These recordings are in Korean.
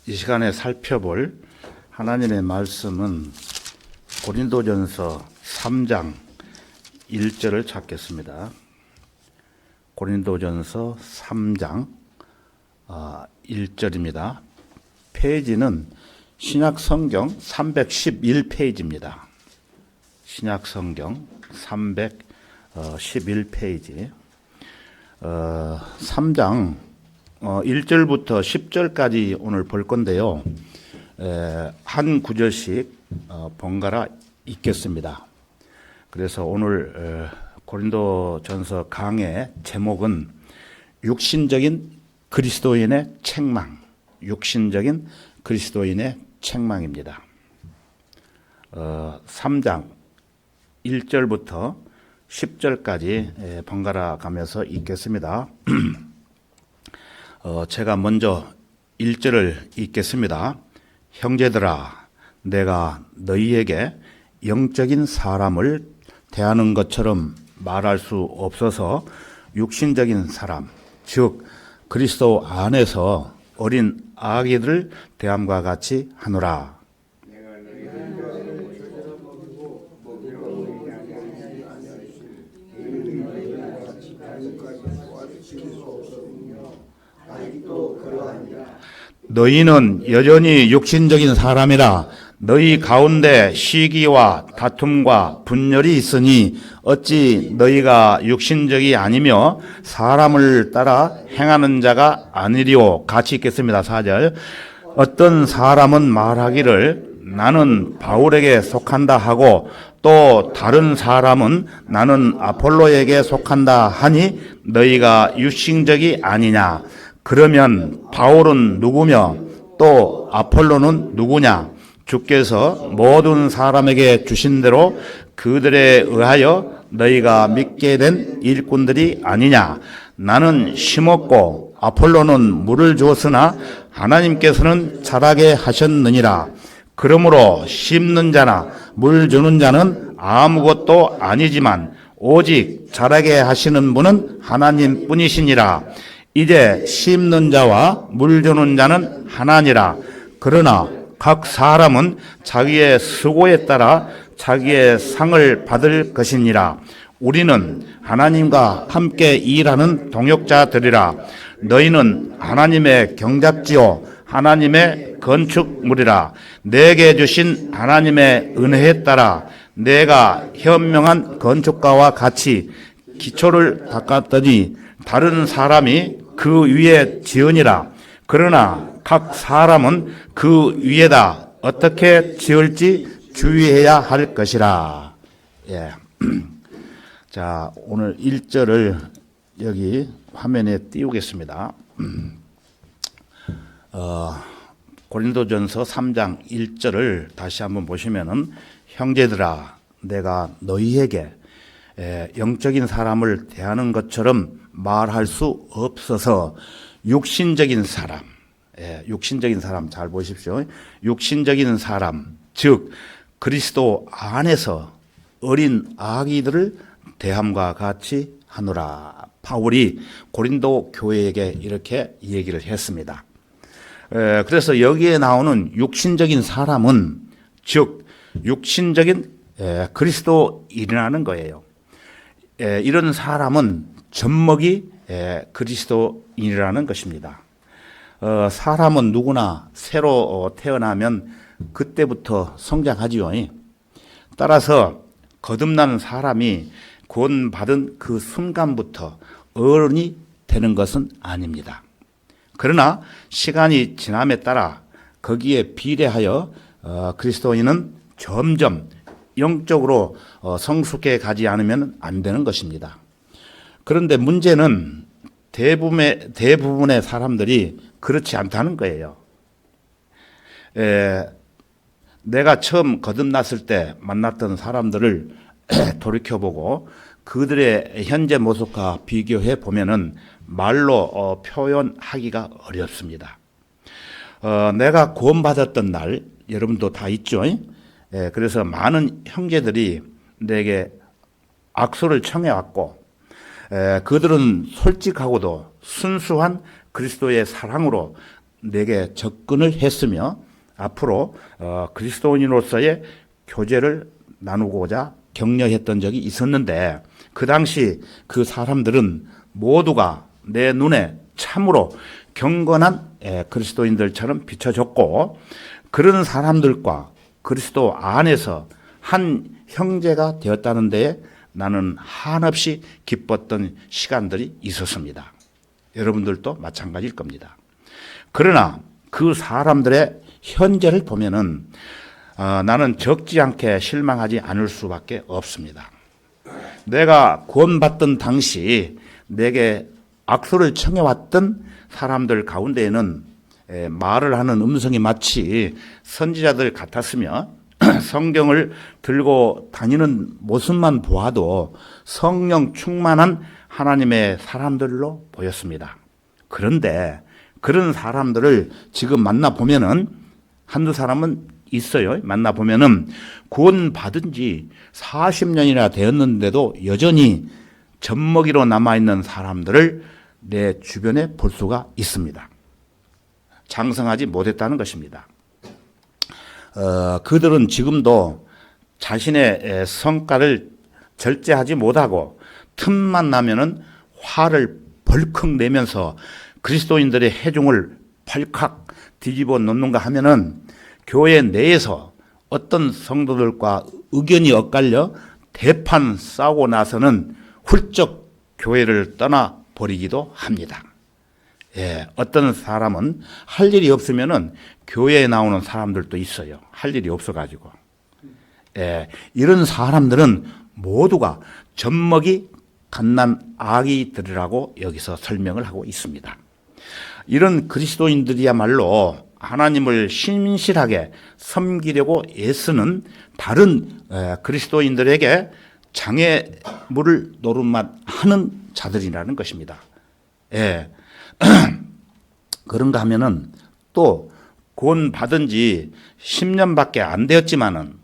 이 시간에 살펴볼 하나님의 말씀은 고린도전서 3장 1절을 찾겠습니다. 고린도전서 3장 1절입니다. 페이지는 신약성경 311페이지입니다. 신약성경 311페이지 3장 1절부터 10절까지 오늘 볼 건데요. 한 구절씩 번갈아 읽겠습니다. 그래서 오늘 고린도전서 강의 제목은 육신적인 그리스도인의 책망, 육신적인 그리스도인의 책망입니다. 3장 1절부터 10절까지 번갈아 가면서 읽겠습니다. 제가 먼저 1절을 읽겠습니다. 형제들아, 내가 너희에게 영적인 사람을 대하는 것처럼 말할 수 없어서 육신적인 사람, 즉 그리스도 안에서 어린 아기들을 대함과 같이 하노라. 너희는 여전히 육신적인 사람이라. 너희 가운데 시기와 다툼과 분열이 있으니 어찌 너희가 육신적이 아니며 사람을 따라 행하는 자가 아니리오. 같이 읽겠습니다. 4절. 어떤 사람은 말하기를 나는 바울에게 속한다 하고 또 다른 사람은 나는 아폴로에게 속한다 하니 너희가 육신적이 아니냐. 그러면 바울은 누구며 또 아폴로는 누구냐? 주께서 모든 사람에게 주신 대로 그들에 의하여 너희가 믿게 된 일꾼들이 아니냐? 나는 심었고 아폴로는 물을 주었으나 하나님께서는 자라게 하셨느니라. 그러므로 심는 자나 물 주는 자는 아무것도 아니지만 오직 자라게 하시는 분은 하나님뿐이시니라. 이제 심는 자와 물 주는 자는 하나니라. 그러나 각 사람은 자기의 수고에 따라 자기의 상을 받을 것이니라. 우리는 하나님과 함께 일하는 동역자들이라. 너희는 하나님의 경작지요 하나님의 건축물이라. 내게 주신 하나님의 은혜에 따라 내가 현명한 건축가와 같이 기초를 닦았더니 다른 사람이 그 위에 지으니라. 그러나 각 사람은 그 위에다 어떻게 지을지 주의해야 할 것이라. 예. 자, 오늘 1절을 여기 화면에 띄우겠습니다. 고린도전서 3장 1절을 다시 한번 보시면은 형제들아, 내가 너희에게 영적인 사람을 대하는 것처럼 말할 수 없어서 육신적인 사람, 육신적인 사람 잘 보십시오. 육신적인 사람, 즉 그리스도 안에서 어린 아기들을 대함과 같이 하노라. 바울이 고린도 교회에게 이렇게 얘기를 했습니다. 그래서 여기에 나오는 육신적인 사람은 즉 육신적인 그리스도인이라는 거예요. 이런 사람은 젖먹이 그리스도인이라는 것입니다. 사람은 누구나 새로 태어나면 그때부터 성장하지요. 따라서 거듭나는 사람이 구원받은 그 순간부터 어른이 되는 것은 아닙니다. 그러나 시간이 지남에 따라 거기에 비례하여 그리스도인은 점점 영적으로 성숙해 가지 않으면 안 되는 것입니다. 그런데 문제는 대부분의 사람들이 그렇지 않다는 거예요. 내가 처음 거듭났을 때 만났던 사람들을 돌이켜보고 그들의 현재 모습과 비교해 보면은 말로 표현하기가 어렵습니다. 내가 구원받았던 날, 여러분도 다 있죠? 그래서 많은 형제들이 내게 악수를 청해왔고, 그들은 솔직하고도 순수한 그리스도의 사랑으로 내게 접근을 했으며 앞으로 그리스도인으로서의 교제를 나누고자 격려했던 적이 있었는데 그 당시 그 사람들은 모두가 내 눈에 참으로 경건한 그리스도인들처럼 비춰졌고 그런 사람들과 그리스도 안에서 한 형제가 되었다는 데에 나는 한없이 기뻤던 시간들이 있었습니다. 여러분들도 마찬가지일 겁니다. 그러나 그 사람들의 현재를 보면은 나는 적지 않게 실망하지 않을 수밖에 없습니다. 내가 구원받던 당시 내게 악수를 청해왔던 사람들 가운데에는 말을 하는 음성이 마치 선지자들 같았으며 성경을 들고 다니는 모습만 보아도 성령 충만한 하나님의 사람들로 보였습니다. 그런데 그런 사람들을 지금 만나보면은 한두 사람은 있어요. 만나보면은 구원받은 지 40년이나 되었는데도 여전히 젖먹이로 남아있는 사람들을 내 주변에 볼 수가 있습니다. 장성하지 못했다는 것입니다. 그들은 지금도 자신의 성과를 절제하지 못하고 틈만 나면은 화를 벌컥 내면서 그리스도인들의 해중을 펄칵 뒤집어 놓는가 하면은 교회 내에서 어떤 성도들과 의견이 엇갈려 대판 싸우고 나서는 훌쩍 교회를 떠나 버리기도 합니다. 어떤 사람은 할 일이 없으면은 교회에 나오는 사람들도 있어요. 할 일이 없어가지고. 이런 사람들은 모두가 젖먹이 갓난 아기들이라고 여기서 설명을 하고 있습니다. 이런 그리스도인들이야말로 하나님을 신실하게 섬기려고 애쓰는 다른 그리스도인들에게 장애물을 노릇만 하는 자들이라는 것입니다. 그런가 하면은 또 구원받은 지 10년밖에 안 되었지만은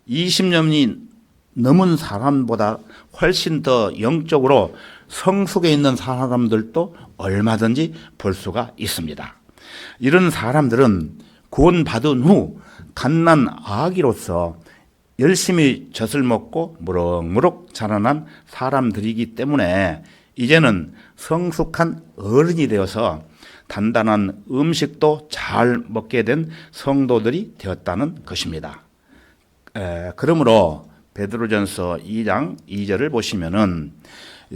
20년이 넘은 사람보다 훨씬 더 영적으로 성숙해 있는 사람들도 얼마든지 볼 수가 있습니다. 이런 사람들은 구원받은 후 갓난 아기로서 열심히 젖을 먹고 무럭무럭 자라난 사람들이기 때문에 이제는 성숙한 어른이 되어서 단단한 음식도 잘 먹게 된 성도들이 되었다는 것입니다. 그러므로 베드로전서 2장 2절을 보시면은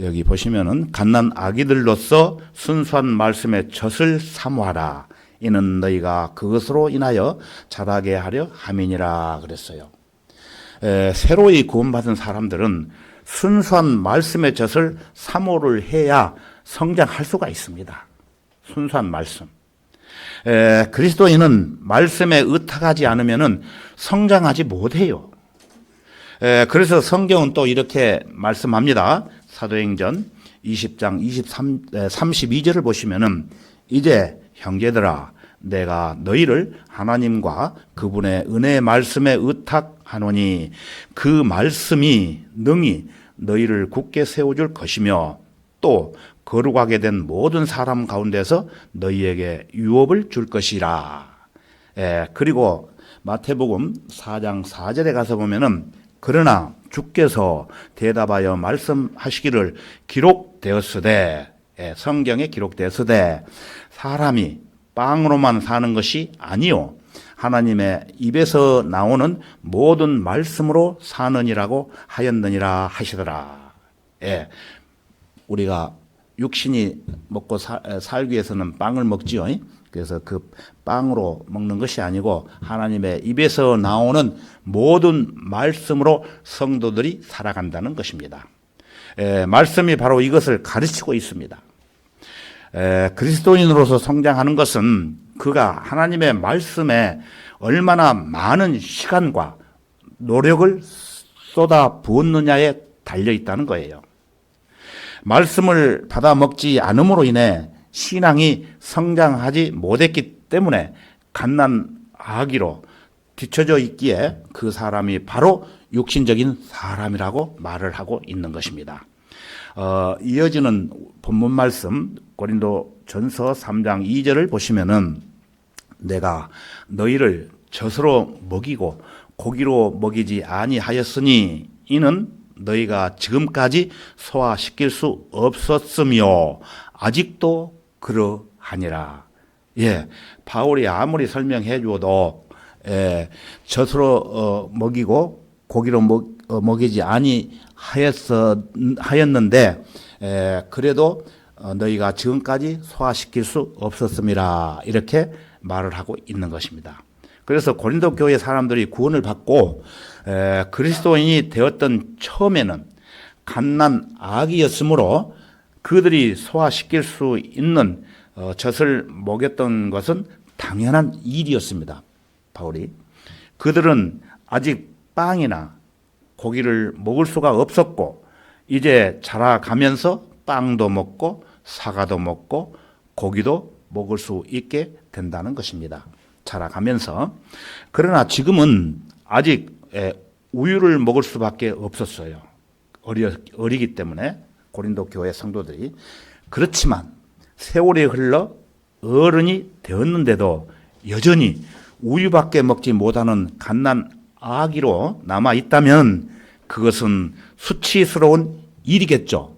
여기 보시면은 갓난 아기들로서 순수한 말씀의 젖을 사모하라. 이는 너희가 그것으로 인하여 자라게 하려 함이니라 그랬어요. 새로이 구원받은 사람들은 순수한 말씀의 젖을 사모를 해야 성장할 수가 있습니다. 순수한 말씀. 그리스도인은 말씀에 의탁하지 않으면은 성장하지 못해요. 그래서 성경은 또 이렇게 말씀합니다. 사도행전 20장 32절을 보시면은 이제 형제들아 내가 너희를 하나님과 그분의 은혜의 말씀에 의탁하노니 그 말씀이 능히 너희를 굳게 세워줄 것이며 또 거룩하게 된 모든 사람 가운데서 너희에게 유업을 줄 것이라. 그리고 마태복음 4장 4절에 가서 보면은 그러나 주께서 대답하여 말씀하시기를 기록되었으되 성경에 기록되었으되 사람이 빵으로만 사는 것이 아니요 하나님의 입에서 나오는 모든 말씀으로 사느니라고 하였느니라 하시더라. 우리가 육신이 먹고 살기 위해서는 빵을 먹지요. 그래서 그 빵으로 먹는 것이 아니고 하나님의 입에서 나오는 모든 말씀으로 성도들이 살아간다는 것입니다. 말씀이 바로 이것을 가르치고 있습니다. 그리스도인으로서 성장하는 것은 그가 하나님의 말씀에 얼마나 많은 시간과 노력을 쏟아 부었느냐에 달려 있다는 거예요. 말씀을 받아 먹지 않음으로 인해 신앙이 성장하지 못했기 때문에 갓난 아기로 뒤처져 있기에 그 사람이 바로 육신적인 사람이라고 말을 하고 있는 것입니다. 이어지는 본문 말씀 고린도전서 3장 2절을 보시면은 내가 너희를 젖으로 먹이고 고기로 먹이지 아니하였으니 이는 너희가 지금까지 소화시킬 수 없었으며 아직도 그러하니라. 예, 바울이 아무리 설명해 줘도 젖으로 먹이고 고기로 먹이지 아니하였는데 그래도 너희가 지금까지 소화시킬 수 없었음이라 이렇게 말을 하고 있는 것입니다. 그래서 고린도 교회 사람들이 구원을 받고 그리스도인이 되었던 처음에는 갓난 아기였으므로 그들이 소화시킬 수 있는 젖을 먹였던 것은 당연한 일이었습니다. 바울이 그들은 아직 빵이나 고기를 먹을 수가 없었고 이제 자라가면서 빵도 먹고 사과도 먹고 고기도 먹을 수 있게 된다는 것입니다. 자라가면서. 그러나 지금은 아직 우유를 먹을 수밖에 없었어요. 어리기 때문에 고린도 교회 성도들이. 그렇지만 세월이 흘러 어른이 되었는데도 여전히 우유밖에 먹지 못하는 갓난 아기로 남아 있다면 그것은 수치스러운 일이겠죠.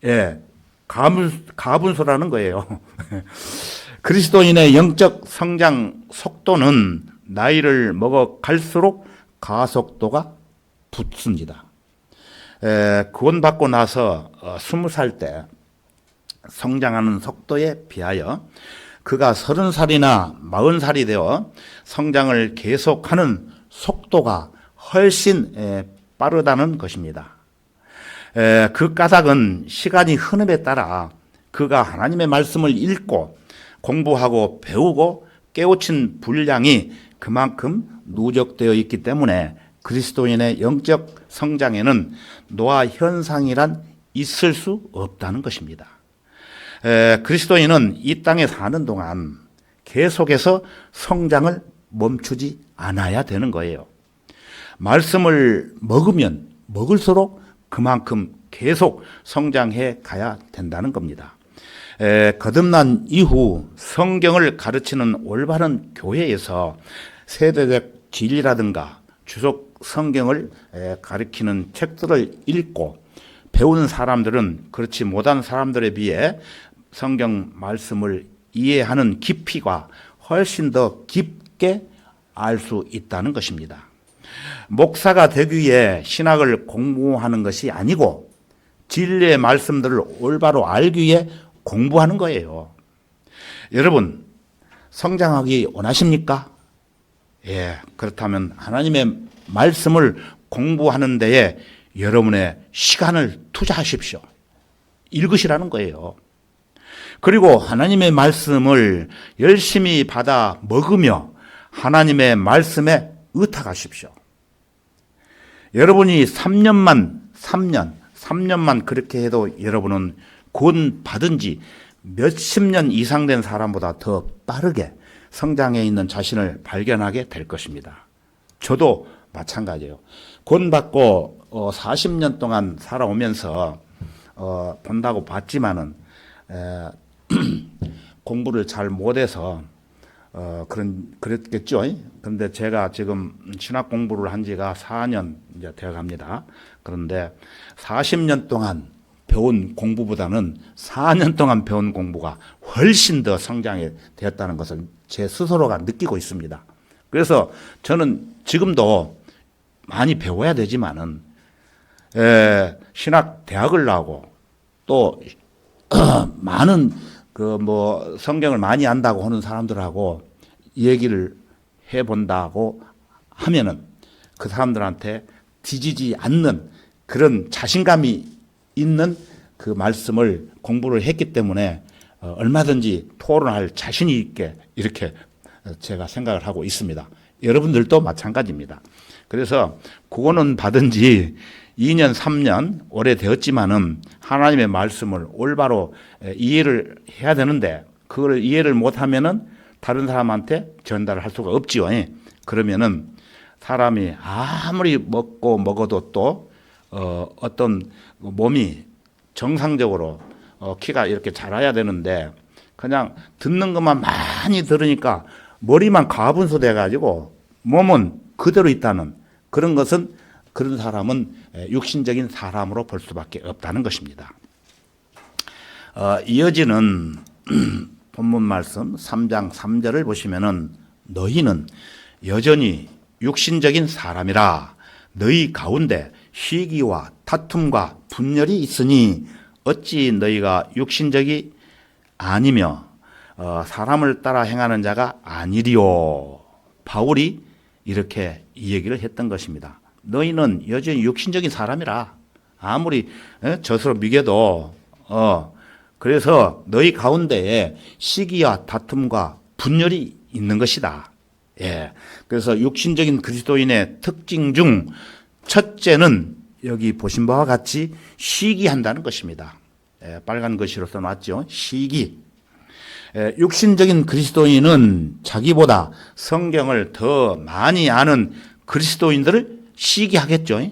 예, 가분수라는 거예요. 그리스도인의 영적 성장 속도는 나이를 먹어갈수록 가속도가 붙습니다. 구원받고 나서 20살 때 성장하는 속도에 비하여 그가 30살이나 40살이 되어 성장을 계속하는 속도가 훨씬 빠르다는 것입니다. 그 까닭은 시간이 흐름에 따라 그가 하나님의 말씀을 읽고 공부하고 배우고 깨우친 분량이 그만큼 누적되어 있기 때문에 그리스도인의 영적 성장에는 노화 현상이란 있을 수 없다는 것입니다. 그리스도인은 이 땅에 사는 동안 계속해서 성장을 멈추지 않아야 되는 거예요. 말씀을 먹으면 먹을수록 그만큼 계속 성장해 가야 된다는 겁니다. 거듭난 이후 성경을 가르치는 올바른 교회에서 세대적 진리라든가 주석 성경을 가르치는 책들을 읽고 배우는 사람들은 그렇지 못한 사람들에 비해 성경 말씀을 이해하는 깊이가 훨씬 더 깊게 알 수 있다는 것입니다. 목사가 되기 위해 신학을 공부하는 것이 아니고 진리의 말씀들을 올바로 알기 위해 공부하는 거예요. 여러분, 성장하기 원하십니까? 예, 그렇다면 하나님의 말씀을 공부하는 데에 여러분의 시간을 투자하십시오. 읽으시라는 거예요. 그리고 하나님의 말씀을 열심히 받아 먹으며 하나님의 말씀에 의탁하십시오. 여러분이 3년만 그렇게 해도 여러분은 구원 받은 지 몇십 년 이상 된 사람보다 더 빠르게 성장해 있는 자신을 발견하게 될 것입니다. 저도 마찬가지예요. 구원 받고 40년 동안 살아오면서 본다고 봤지만은 공부를 잘 못해서 그랬겠죠. 그런데 제가 지금 신학 공부를 한 지가 4년 이제 되어 갑니다. 그런데 40년 동안 배운 공부보다는 4년 동안 배운 공부가 훨씬 더 성장이 되었다는 것을 제 스스로가 느끼고 있습니다. 그래서 저는 지금도 많이 배워야 되지만은 신학 대학을 나오고 또 많은 성경을 많이 안다고 하는 사람들하고 얘기를 해본다고 하면은 그 사람들한테 뒤지지 않는 그런 자신감이 있는 그 말씀을 공부를 했기 때문에 얼마든지 토론할 자신이 있게 이렇게 제가 생각을 하고 있습니다. 여러분들도 마찬가지입니다. 그래서 구원은 받은 지 2년, 3년 오래 되었지만은 하나님의 말씀을 올바로 이해를 해야 되는데 그걸 이해를 못하면은 다른 사람한테 전달을 할 수가 없지요. 그러면은 사람이 아무리 먹어도 또 어떤 몸이 정상적으로 키가 이렇게 자라야 되는데 그냥 듣는 것만 많이 들으니까 머리만 가분수 돼가지고 몸은 그대로 있다는 그런 것은 그런 사람은 육신적인 사람으로 볼 수밖에 없다는 것입니다. 이어지는 본문 말씀 3장 3절을 보시면은 너희는 여전히 육신적인 사람이라 너희 가운데 시기와 다툼과 분열이 있으니 어찌 너희가 육신적이 아니며 사람을 따라 행하는 자가 아니리요. 바울이 이렇게 이 얘기를 했던 것입니다. 너희는 여전히 육신적인 사람이라 아무리 젖으로 미겨도 그래서 너희 가운데에 시기와 다툼과 분열이 있는 것이다. 예. 그래서 육신적인 그리스도인의 특징 중 첫째는 여기 보신 바와 같이 시기한다는 것입니다. 예, 빨간 글씨로 써놨죠. 시기. 예, 육신적인 그리스도인은 자기보다 성경을 더 많이 아는 그리스도인들을 시기하겠죠.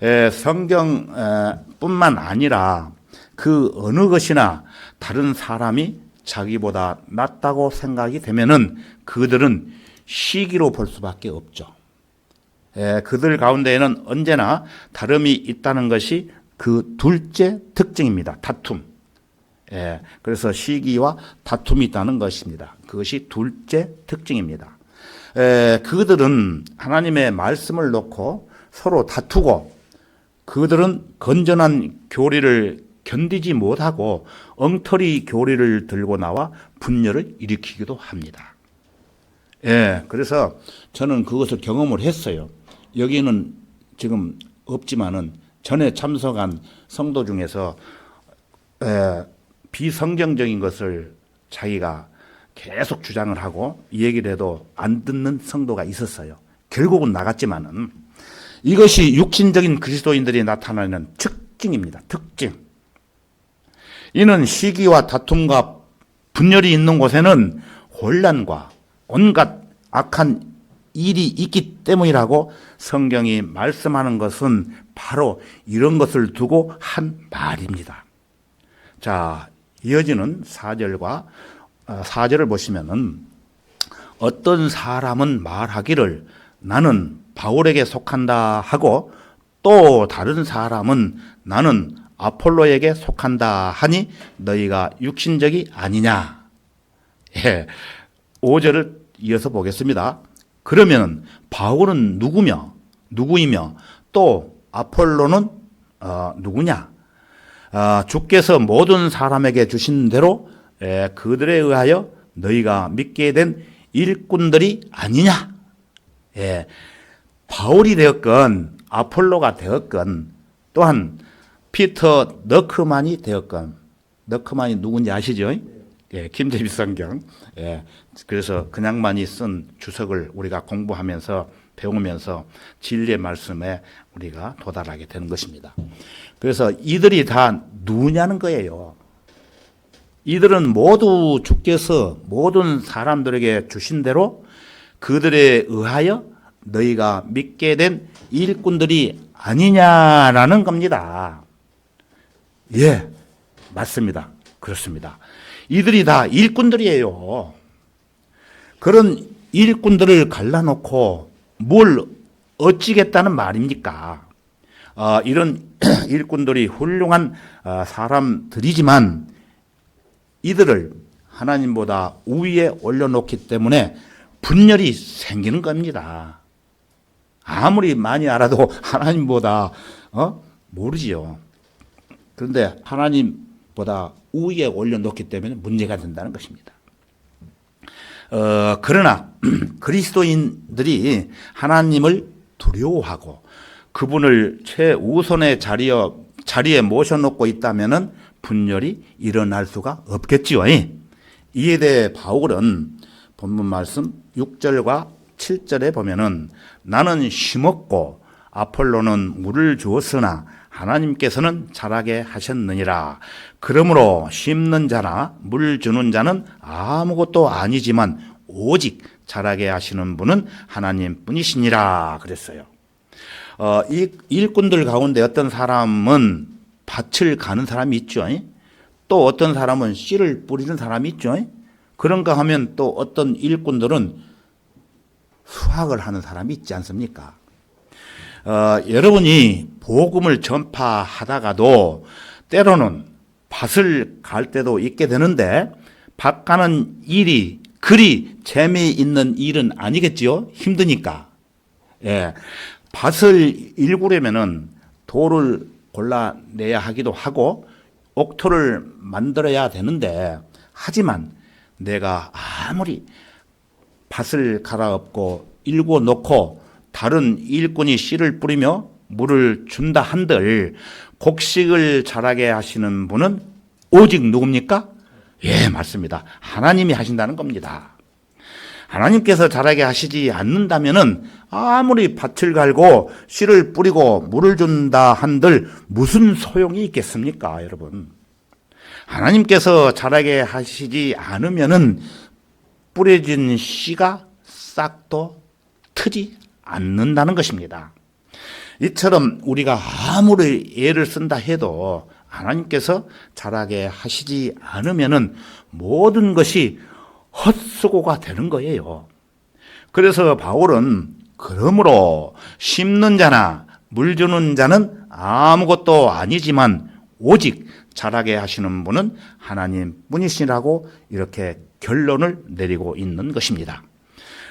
예, 성경뿐만 아니라 그 어느 것이나 다른 사람이 자기보다 낫다고 생각이 되면은 그들은 시기로 볼 수밖에 없죠. 예, 그들 가운데에는 언제나 다름이 있다는 것이 그 둘째 특징입니다. 다툼. 예, 그래서 시기와 다툼이 있다는 것입니다. 그것이 둘째 특징입니다. 그들은 하나님의 말씀을 놓고 서로 다투고 그들은 건전한 교리를 견디지 못하고 엉터리 교리를 들고 나와 분열을 일으키기도 합니다. 예, 그래서 저는 그것을 경험을 했어요. 여기는 지금 없지만은 전에 참석한 성도 중에서 비성경적인 것을 자기가 계속 주장을 하고 이 얘기를 해도 안 듣는 성도가 있었어요. 결국은 나갔지만은 이것이 육신적인 그리스도인들이 나타나는 특징입니다. 특징. 이는 시기와 다툼과 분열이 있는 곳에는 혼란과 온갖 악한 일이 있기 때문이라고 성경이 말씀하는 것은 바로 이런 것을 두고 한 말입니다. 자, 이어지는 4절을 보시면은 어떤 사람은 말하기를 나는 바울에게 속한다 하고 또 다른 사람은 나는 아폴로에게 속한다 하니 너희가 육신적이 아니냐. 예, 5절을 이어서 보겠습니다. 그러면 바울은 누구이며 또 아폴로는 누구냐? 주께서 모든 사람에게 주신 대로 그들에 의하여 너희가 믿게 된 일꾼들이 아니냐? 예, 바울이 되었건 아폴로가 되었건 또한 피터 너크만이 되었건 너크만이 누군지 아시죠? 예, 킴제비 성경. 예, 그래서 그냥만이 쓴 주석을 우리가 공부하면서 배우면서 진리의 말씀에 우리가 도달하게 되는 것입니다. 그래서 이들이 다 누구냐는 거예요. 이들은 모두 주께서 모든 사람들에게 주신 대로 그들에 의하여 너희가 믿게 된 일꾼들이 아니냐라는 겁니다. 예, 맞습니다. 그렇습니다. 이들이 다 일꾼들이에요. 그런 일꾼들을 갈라놓고 뭘 어찌겠다는 말입니까? 이런 일꾼들이 훌륭한 사람들이지만 이들을 하나님보다 우위에 올려놓기 때문에 분열이 생기는 겁니다. 아무리 많이 알아도 하나님보다 모르지요. 그런데 하나님보다 우위에 올려놓기 때문에 문제가 된다는 것입니다. 그러나 그리스도인들이 하나님을 두려워하고 그분을 최우선의 자리에 모셔놓고 있다면은 분열이 일어날 수가 없겠지요. 이에 대해 바울은 본문 말씀 6절과 7절에 보면은 나는 심었고 아폴로는 물을 주었으나 하나님께서는 자라게 하셨느니라. 그러므로 심는 자나 물 주는 자는 아무것도 아니지만 오직 자라게 하시는 분은 하나님뿐이시니라 그랬어요. 이 일꾼들 가운데 어떤 사람은 밭을 가는 사람이 있죠. 또 어떤 사람은 씨를 뿌리는 사람이 있죠. 그런가 하면 또 어떤 일꾼들은 수확을 하는 사람이 있지 않습니까? 여러분이 복음을 전파하다가도 때로는 밭을 갈 때도 있게 되는데 밭 가는 일이 그리 재미있는 일은 아니겠지요? 힘드니까. 예, 밭을 일구려면은 돌을 골라내야 하기도 하고 옥토를 만들어야 되는데 하지만 내가 아무리 밭을 갈아엎고 일구어 놓고 다른 일꾼이 씨를 뿌리며 물을 준다 한들 곡식을 자라게 하시는 분은 오직 누굽니까? 예, 맞습니다. 하나님이 하신다는 겁니다. 하나님께서 자라게 하시지 않는다면은 아무리 밭을 갈고 씨를 뿌리고 물을 준다 한들 무슨 소용이 있겠습니까, 여러분? 하나님께서 자라게 하시지 않으면은 뿌려진 씨가 싹도 트지 않는다는 것입니다. 이처럼 우리가 아무리 애를 쓴다 해도 하나님께서 자라게 하시지 않으면은 모든 것이 헛수고가 되는 거예요. 그래서 바울은 그러므로 심는 자나 물 주는 자는 아무것도 아니지만 오직 자라게 하시는 분은 하나님 뿐이시라고 이렇게 결론을 내리고 있는 것입니다.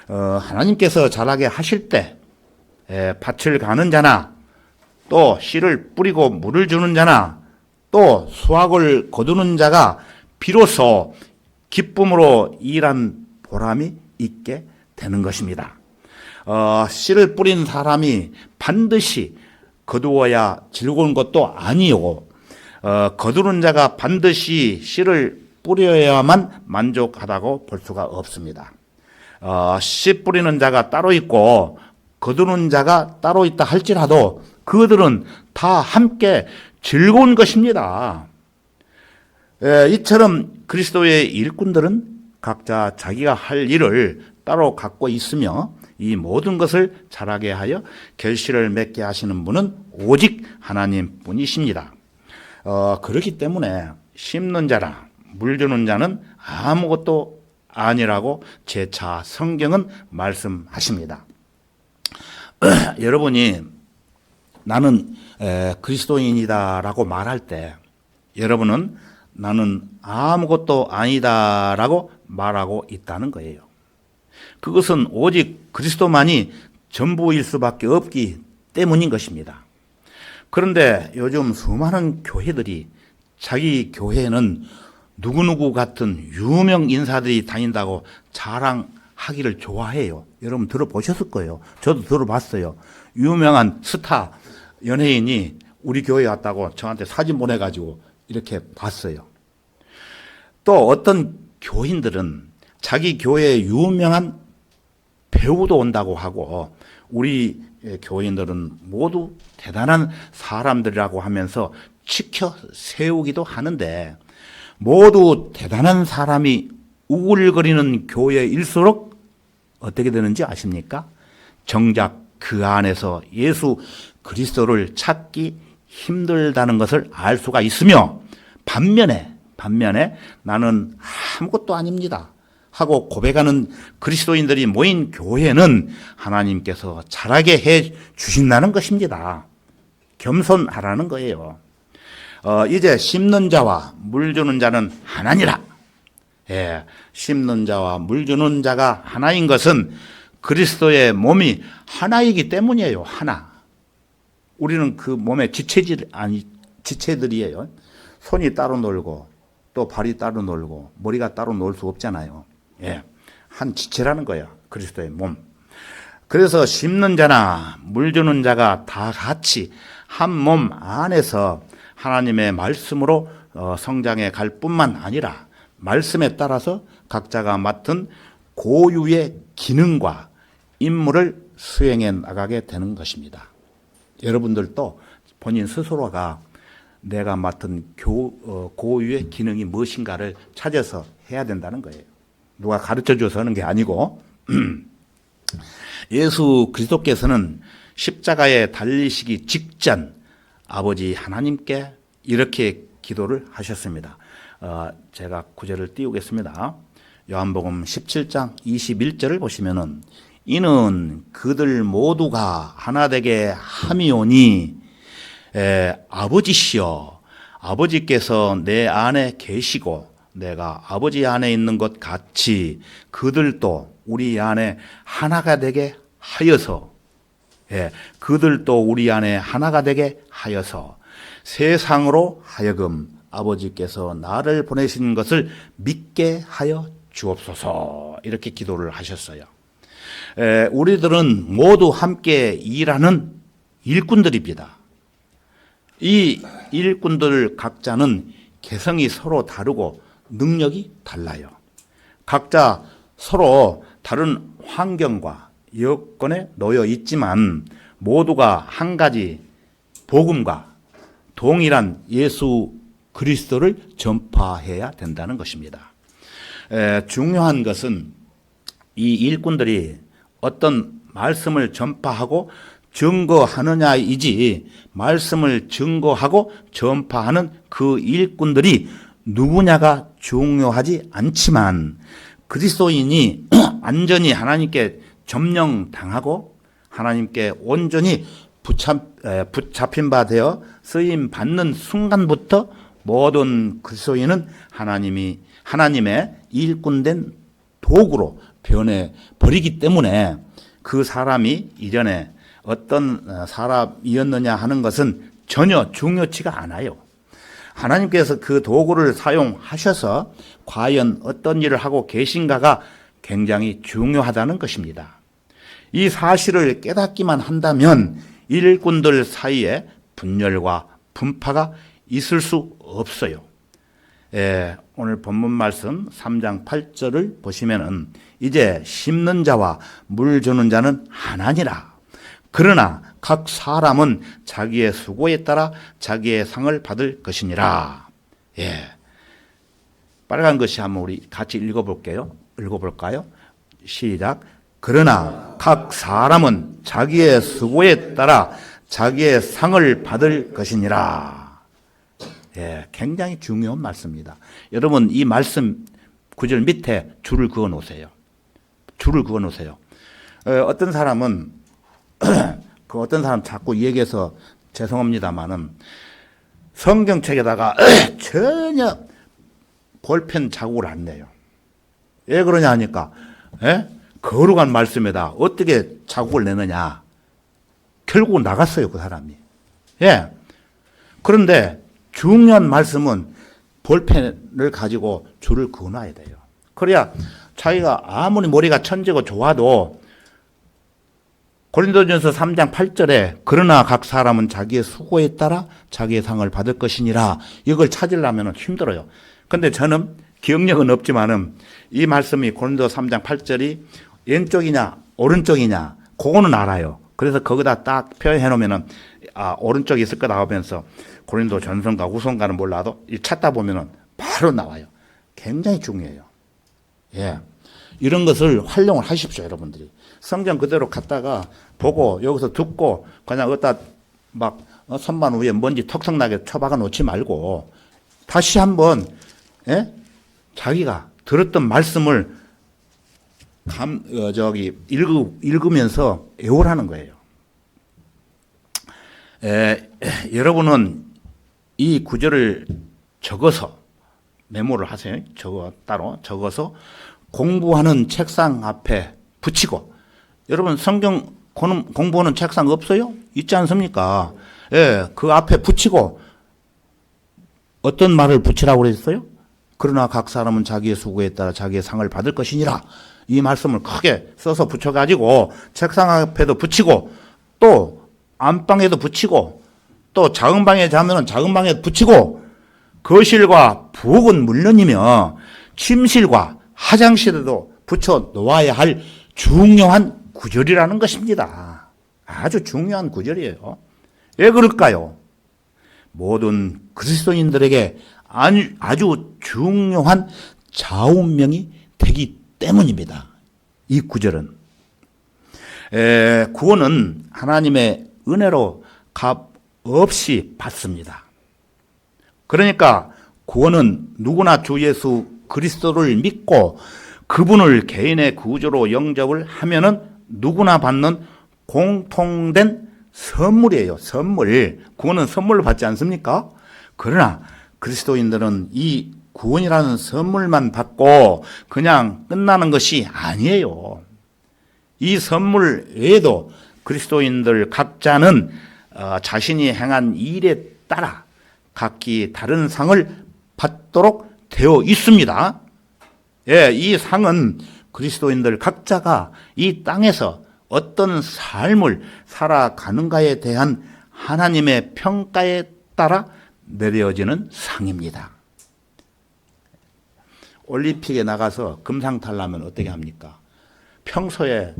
하나님께서 자라게 하실 때 밭을 가는 자나 또 씨를 뿌리고 물을 주는 자나 또 수확을 거두는 자가 비로소 기쁨으로 일한 보람이 있게 되는 것입니다. 씨를 뿌린 사람이 반드시 거두어야 즐거운 것도 아니요. 거두는 자가 반드시 씨를 뿌려야만 만족하다고 볼 수가 없습니다. 씨 뿌리는 자가 따로 있고 거두는 자가 따로 있다 할지라도 그들은 다 함께 즐거운 것입니다. 이처럼 그리스도의 일꾼들은 각자 자기가 할 일을 따로 갖고 있으며 이 모든 것을 잘하게 하여 결실을 맺게 하시는 분은 오직 하나님 뿐이십니다. 그렇기 때문에 심는 자나 물 주는 자는 아무것도 아니라고 재차 성경은 말씀하십니다. 여러분이 나는 그리스도인이다라고 말할 때 여러분은 나는 아무것도 아니다라고 말하고 있다는 거예요. 그것은 오직 그리스도만이 전부일 수밖에 없기 때문인 것입니다. 그런데 요즘 수많은 교회들이 자기 교회는 누구누구 같은 유명 인사들이 다닌다고 자랑하기를 좋아해요. 여러분 들어보셨을 거예요. 저도 들어봤어요. 유명한 스타 연예인이 우리 교회에 왔다고 저한테 사진 보내가지고 이렇게 봤어요. 또 어떤 교인들은 자기 교회에 유명한 배우도 온다고 하고 우리 교인들은 모두 대단한 사람들이라고 하면서 치켜 세우기도 하는데 모두 대단한 사람이 우글거리는 교회일수록 어떻게 되는지 아십니까? 정작 그 안에서 예수 그리스도를 찾기 힘들다는 것을 알 수가 있으며 반면에 나는 아무것도 아닙니다 하고 고백하는 그리스도인들이 모인 교회는 하나님께서 자라게 해 주신다는 것입니다. 겸손하라는 거예요. 이제 심는 자와 물 주는 자는 하나니라. 심는 자와 물 주는 자가 하나인 것은 그리스도의 몸이 하나이기 때문이에요. 하나. 우리는 그 몸의 지체들이에요. 손이 따로 놀고 또 발이 따로 놀고 머리가 따로 놀 수 없잖아요. 한 지체라는 거예요. 그리스도의 몸. 그래서 심는 자나 물 주는 자가 다 같이 한 몸 안에서 하나님의 말씀으로 성장해 갈 뿐만 아니라 말씀에 따라서 각자가 맡은 고유의 기능과 임무를 수행해 나가게 되는 것입니다. 여러분들도 본인 스스로가 내가 맡은 고유의 기능이 무엇인가를 찾아서 해야 된다는 거예요. 누가 가르쳐줘서 하는 게 아니고 예수 그리스도께서는 십자가에 달리시기 직전 아버지 하나님께 이렇게 기도를 하셨습니다. 제가 구절을 띄우겠습니다. 요한복음 17장 21절을 보시면은 이는 그들 모두가 하나 되게 함이오니 아버지시여 아버지께서 내 안에 계시고 내가 아버지 안에 있는 것 같이 그들도 우리 안에 하나가 되게 하여서 그들도 우리 안에 하나가 되게 하여서 세상으로 하여금 아버지께서 나를 보내신 것을 믿게 하여 주옵소서 이렇게 기도를 하셨어요. 우리들은 모두 함께 일하는 일꾼들입니다. 이 일꾼들 각자는 개성이 서로 다르고 능력이 달라요. 각자 서로 다른 환경과 여건에 놓여 있지만 모두가 한 가지 복음과 동일한 예수 그리스도를 전파해야 된다는 것입니다. 중요한 것은 이 일꾼들이 어떤 말씀을 전파하고 증거하느냐이지 말씀을 증거하고 전파하는 그 일꾼들이 누구냐가 중요하지 않지만 그리스도인이 완전히 하나님께 점령당하고 하나님께 온전히 붙잡힌 바 되어 쓰임 받는 순간부터 모든 그리스도인은 하나님의 일꾼된 도구로 변해 버리기 때문에 그 사람이 이전에 어떤 사람이었느냐 하는 것은 전혀 중요치가 않아요. 하나님께서 그 도구를 사용하셔서 과연 어떤 일을 하고 계신가가 굉장히 중요하다는 것입니다. 이 사실을 깨닫기만 한다면 일꾼들 사이에 분열과 분파가 있을 수 없어요. 오늘 본문 말씀 3장 8절을 보시면은 이제 심는 자와 물 주는 자는 하나니라. 그러나 각 사람은 자기의 수고에 따라 자기의 상을 받을 것이니라. 빨간 것이 한번 우리 같이 읽어볼까요? 시작. 그러나 각 사람은 자기의 수고에 따라 자기의 상을 받을 것이니라. 굉장히 중요한 말씀입니다. 여러분 이 말씀 구절 밑에 줄을 그어 놓으세요. 어떤 사람은 어떤 사람 자꾸 얘기해서 죄송합니다만은 성경책에다가 전혀 볼펜 자국을 안 내요. 왜 그러냐 하니까 거룩한 말씀에다 어떻게 자국을 내느냐. 결국은 나갔어요 그 사람이. 그런데 중요한 말씀은 볼펜을 가지고 줄을 그어놔야 돼요. 그래야 자기가 아무리 머리가 천재고 좋아도 고린도전서 3장 8절에 그러나 각 사람은 자기의 수고에 따라 자기의 상을 받을 것이니라 이걸 찾으려면 힘들어요. 근데 저는 기억력은 없지만은 이 말씀이 고린도 3장 8절이 왼쪽이냐 오른쪽이냐 그거는 알아요. 그래서 거기다 딱 표현해 놓으면은 오른쪽이 있을 거다 하면서 고린도 전선과 후선과는 몰라도 찾다 보면은 바로 나와요. 굉장히 중요해요. 이런 것을 활용을 하십시오, 여러분들이. 성경 그대로 갖다가 보고 여기서 듣고 그냥 어디다 막 선반 위에 먼지 턱턱나게 쳐박아 놓지 말고 다시 한번 자기가 들었던 말씀을 읽으면서 애호라는 거예요. 여러분은 이 구절을 적어서 메모를 하세요. 따로 적어서 공부하는 책상 앞에 붙이고 여러분 성경 공부하는 책상 없어요? 있지 않습니까? 그 앞에 붙이고 어떤 말을 붙이라고 그랬어요? 그러나 각 사람은 자기의 수고에 따라 자기의 상을 받을 것이니라. 이 말씀을 크게 써서 붙여가지고 책상 앞에도 붙이고 또 안방에도 붙이고 또 작은 방에 자면은 작은 방에 붙이고 거실과 부엌은 물론이며 침실과 화장실에도 붙여 놓아야 할 중요한 구절이라는 것입니다. 아주 중요한 구절이에요. 왜 그럴까요? 모든 그리스도인들에게 아주 중요한 좌우명이 되기 때문입니다. 이 구절은. 구원은 하나님의 은혜로 값 없이 받습니다. 그러니까 구원은 누구나 주 예수 그리스도를 믿고 그분을 개인의 구주로 영접을 하면은 누구나 받는 공통된 선물이에요. 선물. 구원은 선물로 받지 않습니까? 그러나 그리스도인들은 이 구원이라는 선물만 받고 그냥 끝나는 것이 아니에요. 이 선물 외에도 그리스도인들 각자는 자신이 행한 일에 따라 각기 다른 상을 받도록 되어 있습니다. 예, 이 상은 그리스도인들 각자가 이 땅에서 어떤 삶을 살아가는가에 대한 하나님의 평가에 따라 내려지는 상입니다. 올림픽에 나가서 금상 타려면 어떻게 합니까? 평소에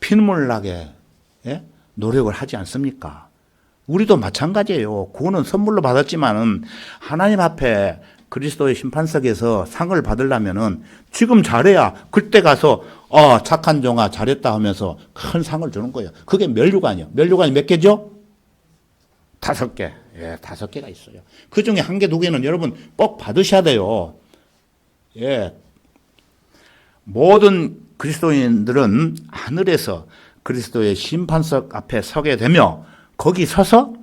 피눈물 나게 노력을 하지 않습니까? 우리도 마찬가지예요. 구원은 선물로 받았지만은 하나님 앞에 그리스도의 심판석에서 상을 받으려면은 지금 잘해야 그때 가서 착한 종아 잘했다 하면서 큰 상을 주는 거예요. 그게 면류관이요. 면류관이 몇 개죠? 5개. 예, 5개가 있어요. 그 중에 1개, 2개는 여러분 꼭 받으셔야 돼요. 예. 모든 그리스도인들은 하늘에서 그리스도의 심판석 앞에 서게 되며 거기 서서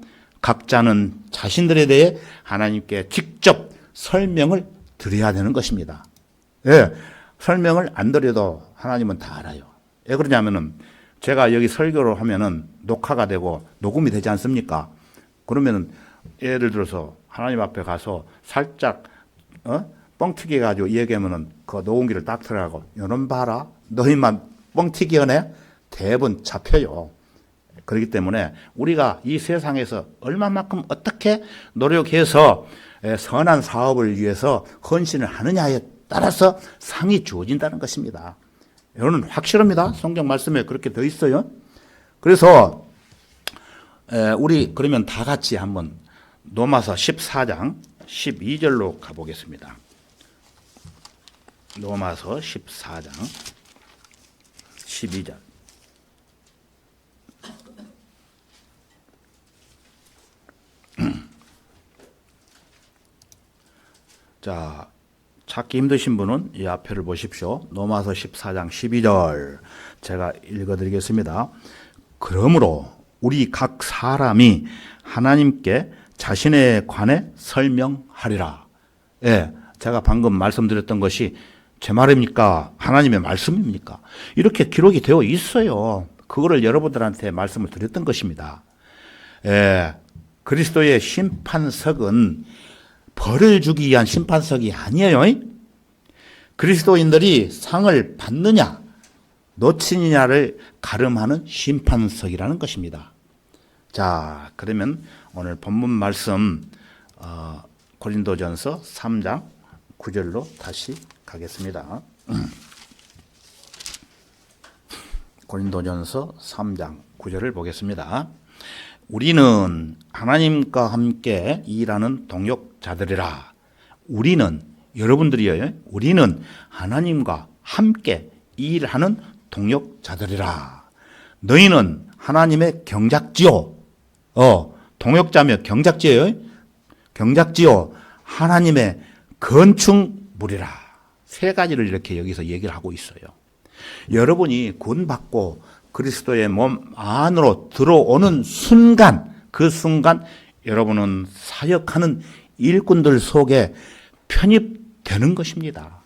각자는 자신들에 대해 하나님께 직접 설명을 드려야 되는 것입니다. 예, 설명을 안 드려도 하나님은 다 알아요. 왜 그러냐면은 제가 여기 설교를 하면은 녹화가 되고 녹음이 되지 않습니까? 그러면은 예를 들어서 하나님 앞에 가서 살짝 뻥튀기 가지고 얘기하면은 그 녹음기를 딱 틀어가고 이런 봐라 너희만 뻥튀기 하네 대부분 잡혀요. 그렇기 때문에 우리가 이 세상에서 얼마만큼 어떻게 노력해서 선한 사업을 위해서 헌신을 하느냐에 따라서 상이 주어진다는 것입니다. 이거는 확실합니다. 성경 말씀에 그렇게 되어 있어요. 그래서 우리 그러면 다 같이 한번 로마서 14장 12절로 가보겠습니다. 로마서 14장 12절. 자, 찾기 힘드신 분은 이 앞에를 보십시오. 로마서 14장 12절 제가 읽어드리겠습니다. 그러므로 우리 각 사람이 하나님께 자신에 관해 설명하리라. 예, 제가 방금 말씀드렸던 것이 제 말입니까? 하나님의 말씀입니까? 이렇게 기록이 되어 있어요. 그거를 여러분들한테 말씀을 드렸던 것입니다. 예, 그리스도의 심판석은 벌을 주기 위한 심판석이 아니에요. 그리스도인들이 상을 받느냐 놓치느냐를 가름하는 심판석이라는 것입니다. 자, 그러면 오늘 본문 말씀 고린도전서 3장 9절로 다시 가겠습니다. 고린도전서 3장 9절을 보겠습니다. 우리는 하나님과 함께 일하는 동역자들이라. 우리는 여러분들이요. 우리는 하나님과 함께 일하는 동역자들이라. 너희는 하나님의 경작지요. 동역자며 경작지예요. 경작지요. 하나님의 건축물이라. 3가지를 이렇게 여기서 얘기를 하고 있어요. 여러분이 구원받고 그리스도의 몸 안으로 들어오는 순간, 그 순간 여러분은 사역하는 일꾼들 속에 편입되는 것입니다.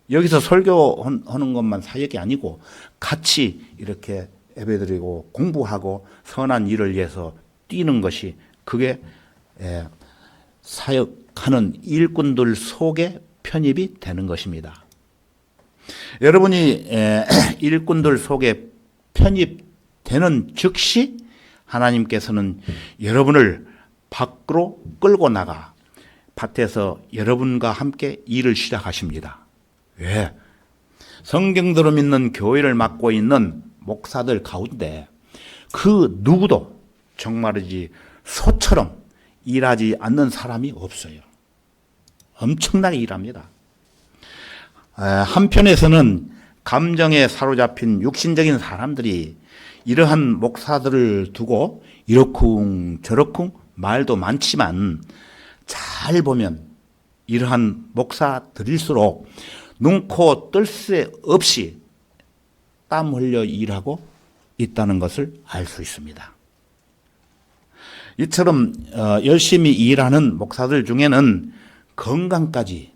여기서 설교하는 것만 사역이 아니고 같이 이렇게 예배드리고 공부하고 선한 일을 위해서 뛰는 것이 그게 사역하는 일꾼들 속에 편입이 되는 것입니다. 여러분이 일꾼들 속에 편입되는 즉시 하나님께서는 여러분을 밖으로 끌고 나가 밭에서 여러분과 함께 일을 시작하십니다. 왜? 성경대로 믿는 교회를 맡고 있는 목사들 가운데 그 누구도 정말이지 소처럼 일하지 않는 사람이 없어요. 엄청나게 일합니다. 한편에서는 감정에 사로잡힌 육신적인 사람들이 이러한 목사들을 두고 이러쿵 저러쿵 말도 많지만 잘 보면 이러한 목사들일수록 눈코 뜰 새 없이 땀 흘려 일하고 있다는 것을 알 수 있습니다. 이처럼 열심히 일하는 목사들 중에는 건강까지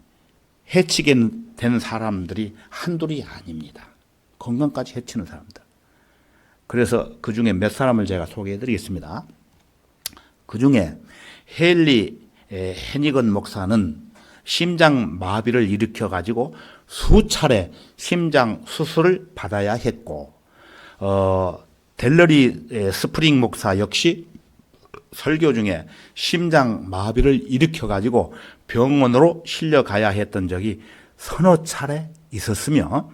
해치게 된 사람들이 한둘이 아닙니다. 건강까지 해치는 사람들. 그래서 그 중에 몇 사람을 제가 소개해 드리겠습니다. 그 중에 헨리 해니건 목사는 심장 마비를 일으켜 가지고 수차례 심장 수술을 받아야 했고, 델러리 스프링 목사 역시 설교 중에 심장 마비를 일으켜 가지고 병원으로 실려가야 했던 적이 서너 차례 있었으며,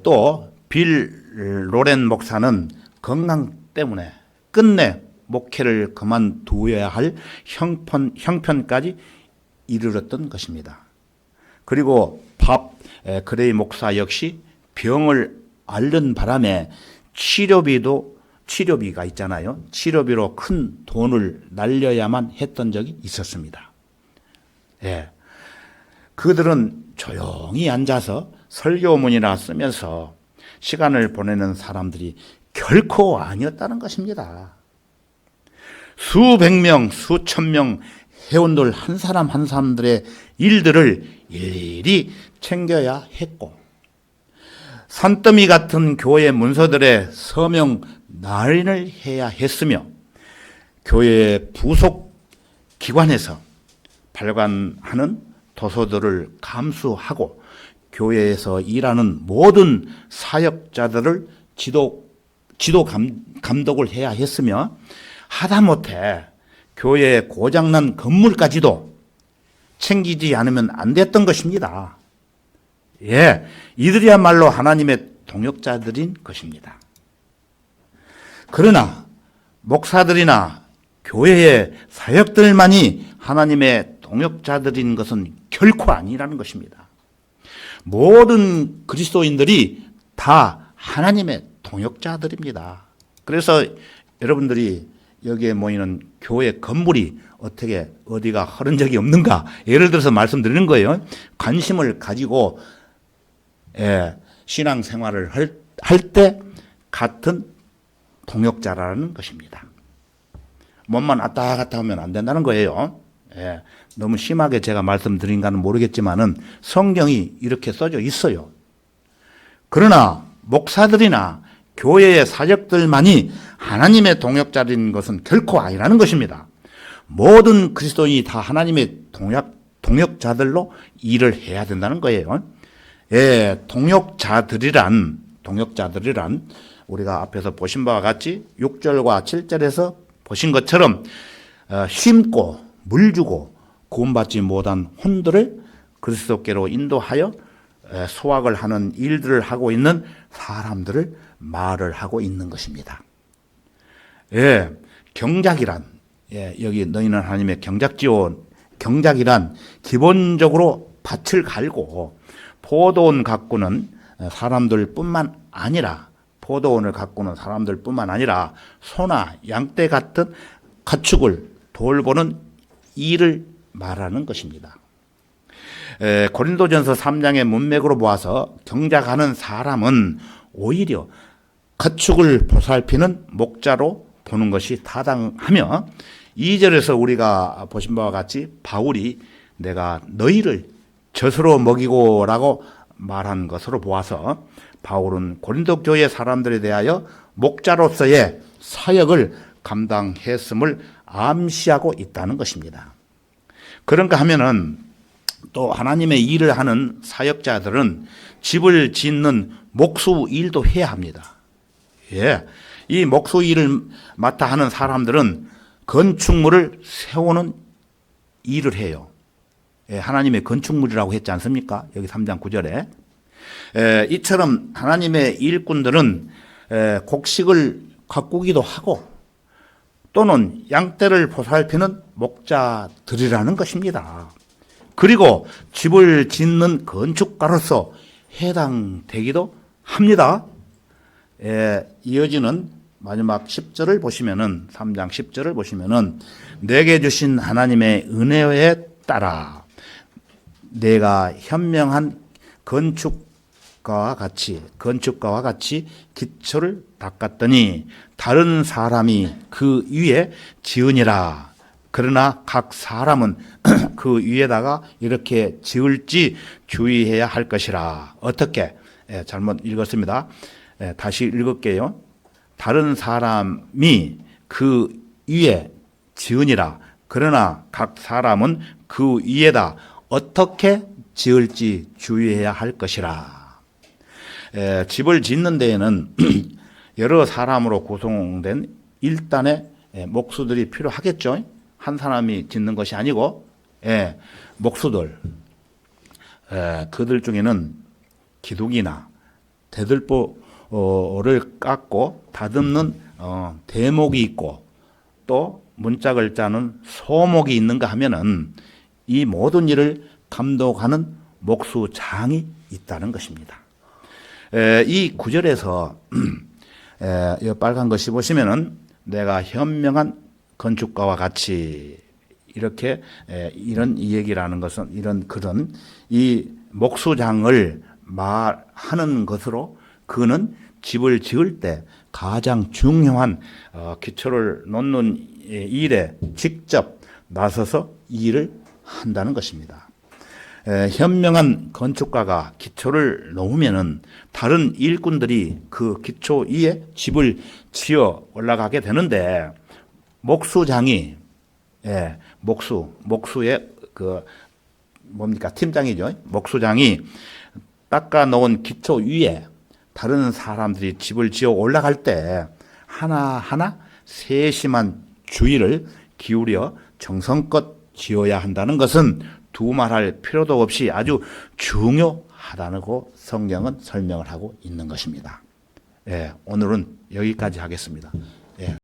또 빌 로렌 목사는 건강 때문에 끝내 목회를 그만두어야 할 형편까지 이르렀던 것입니다. 그리고 밥 그레이 목사 역시 병을 앓는 바람에 치료비가 있잖아요. 치료비로 큰 돈을 날려야만 했던 적이 있었습니다. 예. 그들은 조용히 앉아서 설교문이나 쓰면서 시간을 보내는 사람들이 결코 아니었다는 것입니다. 수백 명, 수천 명 회원들 한 사람 한 사람들의 일들을 일일이 챙겨야 했고, 산더미 같은 교회 문서들의 서명 날인을 해야 했으며, 교회 부속 기관에서 발간하는 도서들을 감수하고 교회에서 일하는 모든 사역자들을 감독을 해야 했으며, 하다못해 교회에 고장난 건물까지도 챙기지 않으면 안 됐던 것입니다. 예, 이들이야말로 하나님의 동역자들인 것입니다. 그러나 목사들이나 교회의 사역들만이 하나님의 동역자들인 것은 결코 아니라는 것입니다. 모든 그리스도인들이 다 하나님의 동역자들입니다. 그래서 여러분들이 여기에 모이는 교회 건물이 어떻게 어디가 흐른 적이 없는가, 예를 들어서 말씀드리는 거예요. 관심을 가지고 신앙생활을 할 때 같은 동역자라는 것입니다. 몸만 왔다 갔다 하면 안 된다는 거예요. 너무 심하게 제가 말씀드린가는 모르겠지만은 성경이 이렇게 써져 있어요. 그러나 목사들이나 교회의 사역들만이 하나님의 동역자인 것은 결코 아니라는 것입니다. 모든 그리스도인이 다 하나님의 동역자들로 일을 해야 된다는 거예요. 동역자들이란 우리가 앞에서 보신 바와 같이 6절과 7절에서 보신 것처럼 심고 물 주고 구원받지 못한 혼들을 그리스도께로 인도하여 소학을 하는 일들을 하고 있는 사람들을 말을 하고 있는 것입니다. 경작이란, 여기 너희는 하나님의 경작지요. 경작이란 기본적으로 밭을 갈고 포도원 가꾸는 사람들뿐만 아니라, 포도원을 가꾸는 사람들뿐만 아니라 소나 양떼 같은 가축을 돌보는 일을 말하는 것입니다. 고린도전서 3장의 문맥으로 보아서 경작하는 사람은 오히려 가축을 보살피는 목자로 보는 것이 타당하며, 2절에서 우리가 보신 바와 같이 바울이 내가 너희를 젖으로 먹이고 라고 말한 것으로 보아서 바울은 고린도 교회 사람들에 대하여 목자로서의 사역을 감당했음을 암시하고 있다는 것입니다. 그런가 하면은 또 하나님의 일을 하는 사역자들은 집을 짓는 목수 일도 해야 합니다. 이 목수 일을 맡아 하는 사람들은 건축물을 세우는 일을 해요. 하나님의 건축물이라고 했지 않습니까? 여기 3장 9절에. 이처럼 하나님의 일꾼들은 곡식을 가꾸기도 하고 또는 양떼를 보살피는 목자들이라는 것입니다. 그리고 집을 짓는 건축가로서 해당되기도 합니다. 이어지는 마지막 10절을 보시면은 3장 10절을 보시면은 내게 주신 하나님의 은혜에 따라 내가 현명한 건축가와 같이 기초를 닦았더니 다른 사람이 그 위에 지으니라. 그러나 각 사람은 그 위에다가 이렇게 지을지 주의해야 할 것이라. 어떻게? 잘못 읽었습니다. 다시 읽을게요. 다른 사람이 그 위에 지으니라. 그러나 각 사람은 그 위에다 어떻게 지을지 주의해야 할 것이라. 집을 짓는 데에는 여러 사람으로 구성된 일단의 목수들이 필요하겠죠. 한 사람이 짓는 것이 아니고 목수들, 그들 중에는 기둥이나 대들보를 깎고 다듬는 대목이 있고 또 문짝을 짜는 소목이 있는가 하면은 이 모든 일을 감독하는 목수장이 있다는 것입니다. 이 구절에서 이 빨간 것이 보시면은 내가 현명한 건축가와 같이 이렇게 이런 이야기라는 것은 이런 그런 이 목수장을 말하는 것으로 그는 집을 지을 때 가장 중요한 기초를 놓는 일에 직접 나서서 일을 한다는 것입니다. 현명한 건축가가 기초를 놓으면은 다른 일꾼들이 그 기초 위에 집을 지어 올라가게 되는데 목수장이 목수의 그 뭡니까 팀장이죠. 목수장이 닦아 놓은 기초 위에 다른 사람들이 집을 지어 올라갈 때 하나하나 세심한 주의를 기울여 정성껏 지어야 한다는 것은 두말할 필요도 없이 아주 중요하다고 성경은 설명을 하고 있는 것입니다. 오늘은 여기까지 하겠습니다.